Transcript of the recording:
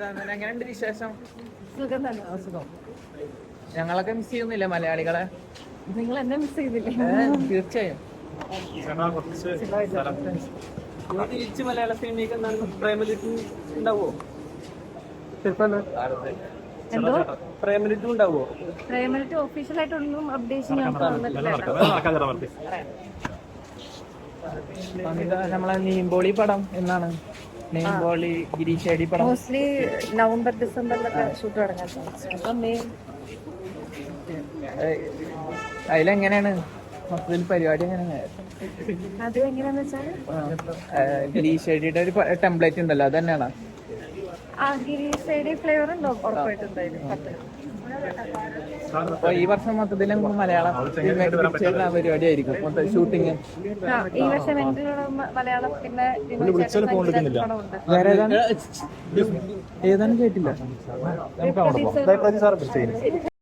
എങ്ങനെയുണ്ട് വിശേഷം? സുഖം തന്നെ. സുഖം. ഞങ്ങളൊക്കെ മിസ് ചെയ്യുന്നില്ല മലയാളികളെ? നിങ്ങൾ എന്നെ മിസ് ചെയ്തില്ലേ? തീർച്ചയായും. തിരിച്ച് മലയാള സിനിമയ്ക്ക് പ്രേമലിറ്റ് ഉണ്ടാവോ? എന്തോ പ്രേമലിറ്റ് ഉണ്ടാവോ? പ്രേമലിറ്റ് ഒഫീഷ്യലായിട്ടൊന്നും അപ്ഡേഷൻ ഞങ്ങൾക്ക് വന്നിട്ടില്ല. നമ്മളെ നീമ്പോളി പടം എന്നാണ്? നീമ്പോളി ഗിരീഷേടി പടം മോസ്റ്റ്ലി നവംബർ ഡിസംബറിലൊക്കെ ഷൂട്ട് തുടങ്ങാൻ സാധിച്ചു. അപ്പം മെയ് അതിലെങ്ങനെയാണ് മൊത്തത്തിൽ പരിപാടി? എങ്ങനെയാണ് അത് എങ്ങനെയാന്ന് വെച്ചാല് ഗിരീഷേടിയുടെ ഒരു ടെംപ്ലേറ്റ് ഉണ്ടല്ലോ, അത് തന്നെയാണോ? ആ ഗിരീഷ് ഫ്ലേവർ ഉണ്ടോ? ഉറപ്പായിട്ടുണ്ടായിരുന്നു. അപ്പൊ ഈ വർഷം മൊത്തത്തിൽ മലയാളം പരിപാടി ആയിരിക്കും മൊത്തം ഷൂട്ടിങ്. ഈ വർഷം എൻ്റെ മലയാളം പിന്നെ വേറെ ഏതാണ് കേട്ടില്ല.